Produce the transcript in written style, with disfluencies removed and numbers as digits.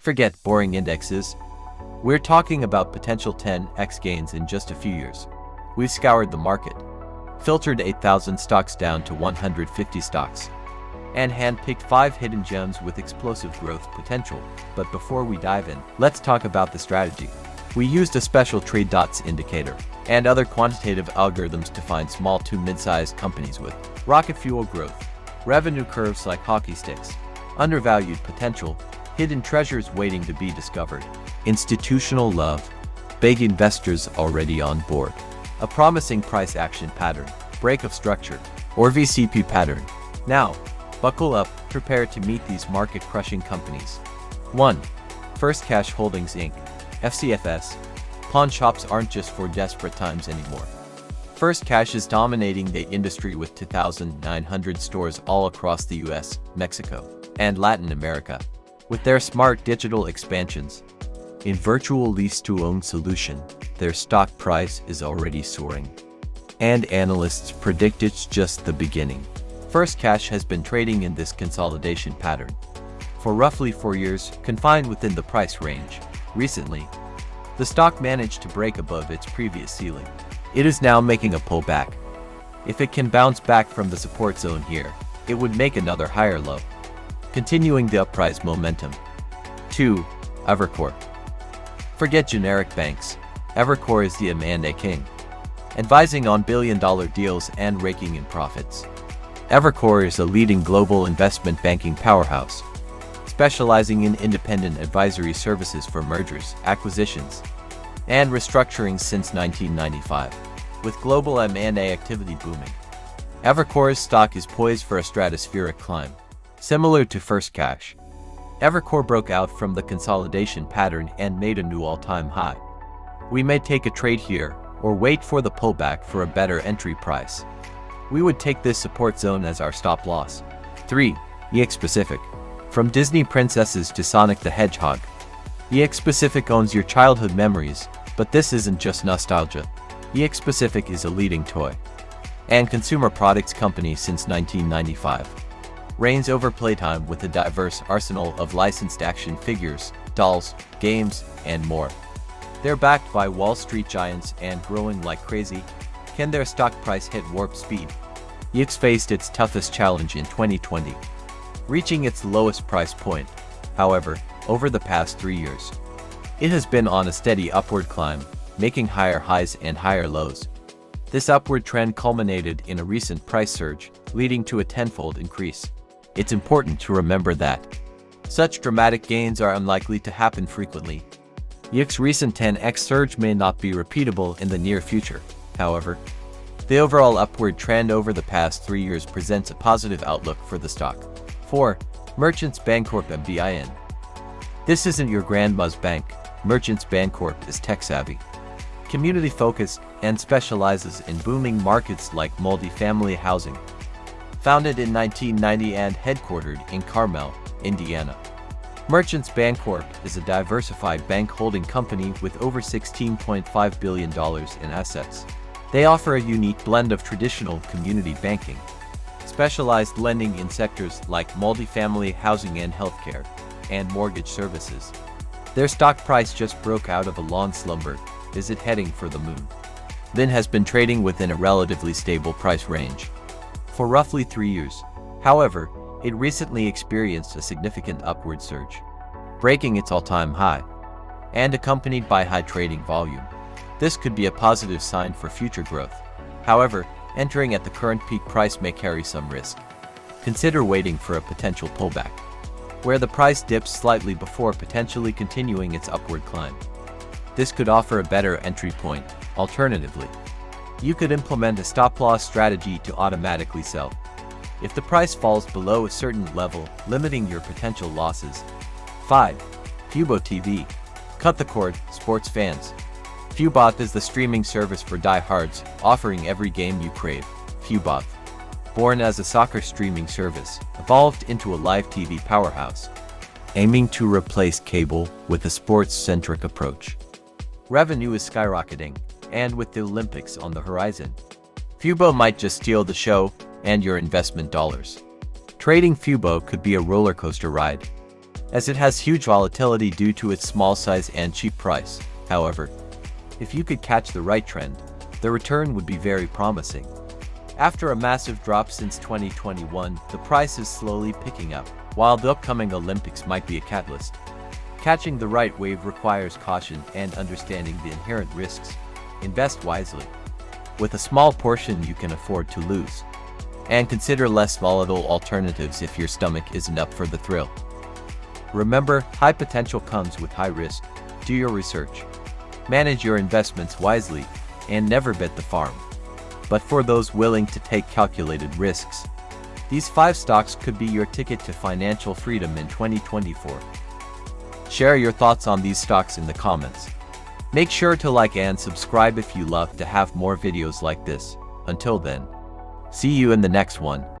Forget boring indexes. We're talking about potential 10x gains in just a few years. We've scoured the market, filtered 8,000 stocks down to 150 stocks, and handpicked 5 hidden gems with explosive growth potential. But before we dive in, let's talk about the strategy. We used a special trade dots indicator and other quantitative algorithms to find small to mid-sized companies with rocket fuel growth, revenue curves like hockey sticks, undervalued potential, hidden treasures waiting to be discovered, institutional love, big investors already on board, a promising price action pattern, break of structure, or VCP pattern. Now, buckle up, prepare to meet these market-crushing companies. 1. Firstcash Holdings Inc. FCFS. Pawn shops aren't just for desperate times anymore. Firstcash is dominating the industry with 2,900 stores all across the US, Mexico, and Latin America. With their smart digital expansions in virtual lease-to-own solution, their stock price is already soaring. And analysts predict it's just the beginning. Firstcash has been trading in this consolidation pattern for roughly 4 years, confined within the price range. Recently, the stock managed to break above its previous ceiling. It is now making a pullback. If it can bounce back from the support zone here, it would make another higher low, continuing the uprise momentum. 2. Evercore. Forget generic banks. Evercore is the M&A king, advising on billion-dollar deals and raking in profits. Evercore is a leading global investment banking powerhouse, specializing in independent advisory services for mergers, acquisitions, and restructurings since 1995. With global M&A activity booming, Evercore's stock is poised for a stratospheric climb. Similar to Firstcash, Evercore broke out from the consolidation pattern and made a new all-time high. We may take a trade here, or wait for the pullback for a better entry price. We would take this support zone as our stop loss. 3. Jakks Pacific. From Disney princesses to Sonic the Hedgehog, Jakks Pacific owns your childhood memories, but this isn't just nostalgia. Jakks Pacific is a leading toy and consumer products company since 1995. Reigns over playtime with a diverse arsenal of licensed action figures, dolls, games, and more. They're backed by Wall Street giants and growing like crazy. Can their stock price hit warp speed? Jakks faced its toughest challenge in 2020, reaching its lowest price point. However, over the past 3 years, it has been on a steady upward climb, making higher highs and higher lows. This upward trend culminated in a recent price surge, leading to a tenfold increase. It's important to remember that such dramatic gains are unlikely to happen frequently. Jakks' recent 10x surge may not be repeatable in the near future. However, the overall upward trend over the past 3 years presents a positive outlook for the stock. 4. Merchants Bancorp MBIN. This isn't your grandma's bank. Merchants Bancorp is tech-savvy, community-focused, and specializes in booming markets like multifamily housing. Founded in 1990 and headquartered in Carmel, Indiana, Merchants Bancorp is a diversified bank holding company with over $16.5 billion in assets. They offer a unique blend of traditional community banking, specialized lending in sectors like multifamily housing and healthcare, and mortgage services. Their stock price just broke out of a long slumber. Is it heading for the moon? MBIN has been trading within a relatively stable price range for roughly 3 years. However, it recently experienced a significant upward surge, breaking its all-time high, and accompanied by high trading volume. This could be a positive sign for future growth. However, entering at the current peak price may carry some risk. Consider waiting for a potential pullback, where the price dips slightly before potentially continuing its upward climb. This could offer a better entry point. Alternatively, you could implement a stop-loss strategy to automatically sell if the price falls below a certain level, limiting your potential losses. 5. FUBO TV. Cut the cord, sports fans. FUBO is the streaming service for diehards, offering every game you crave. FUBO, born as a soccer streaming service, evolved into a live TV powerhouse, aiming to replace cable with a sports-centric approach. Revenue is skyrocketing, and with the Olympics on the horizon, FUBO might just steal the show and your investment dollars. Trading FUBO could be a roller coaster ride. as it has huge volatility due to its small size and cheap price. However, if you could catch the right trend, the return would be very promising. After a massive drop since 2021, the price is slowly picking up, while the upcoming Olympics might be a catalyst. Catching the right wave requires caution and understanding the inherent risks. Invest wisely. With a small portion you can afford to lose. And consider less volatile alternatives if your stomach isn't up for the thrill. Remember, high potential comes with high risk. Do your research. Manage your investments wisely, and never bet the farm. But for those willing to take calculated risks, these 5 stocks could be your ticket to financial freedom in 2024. Share your thoughts on these stocks in the comments. Make sure to like and subscribe if you love to have more videos like this. Until then, see you in the next one.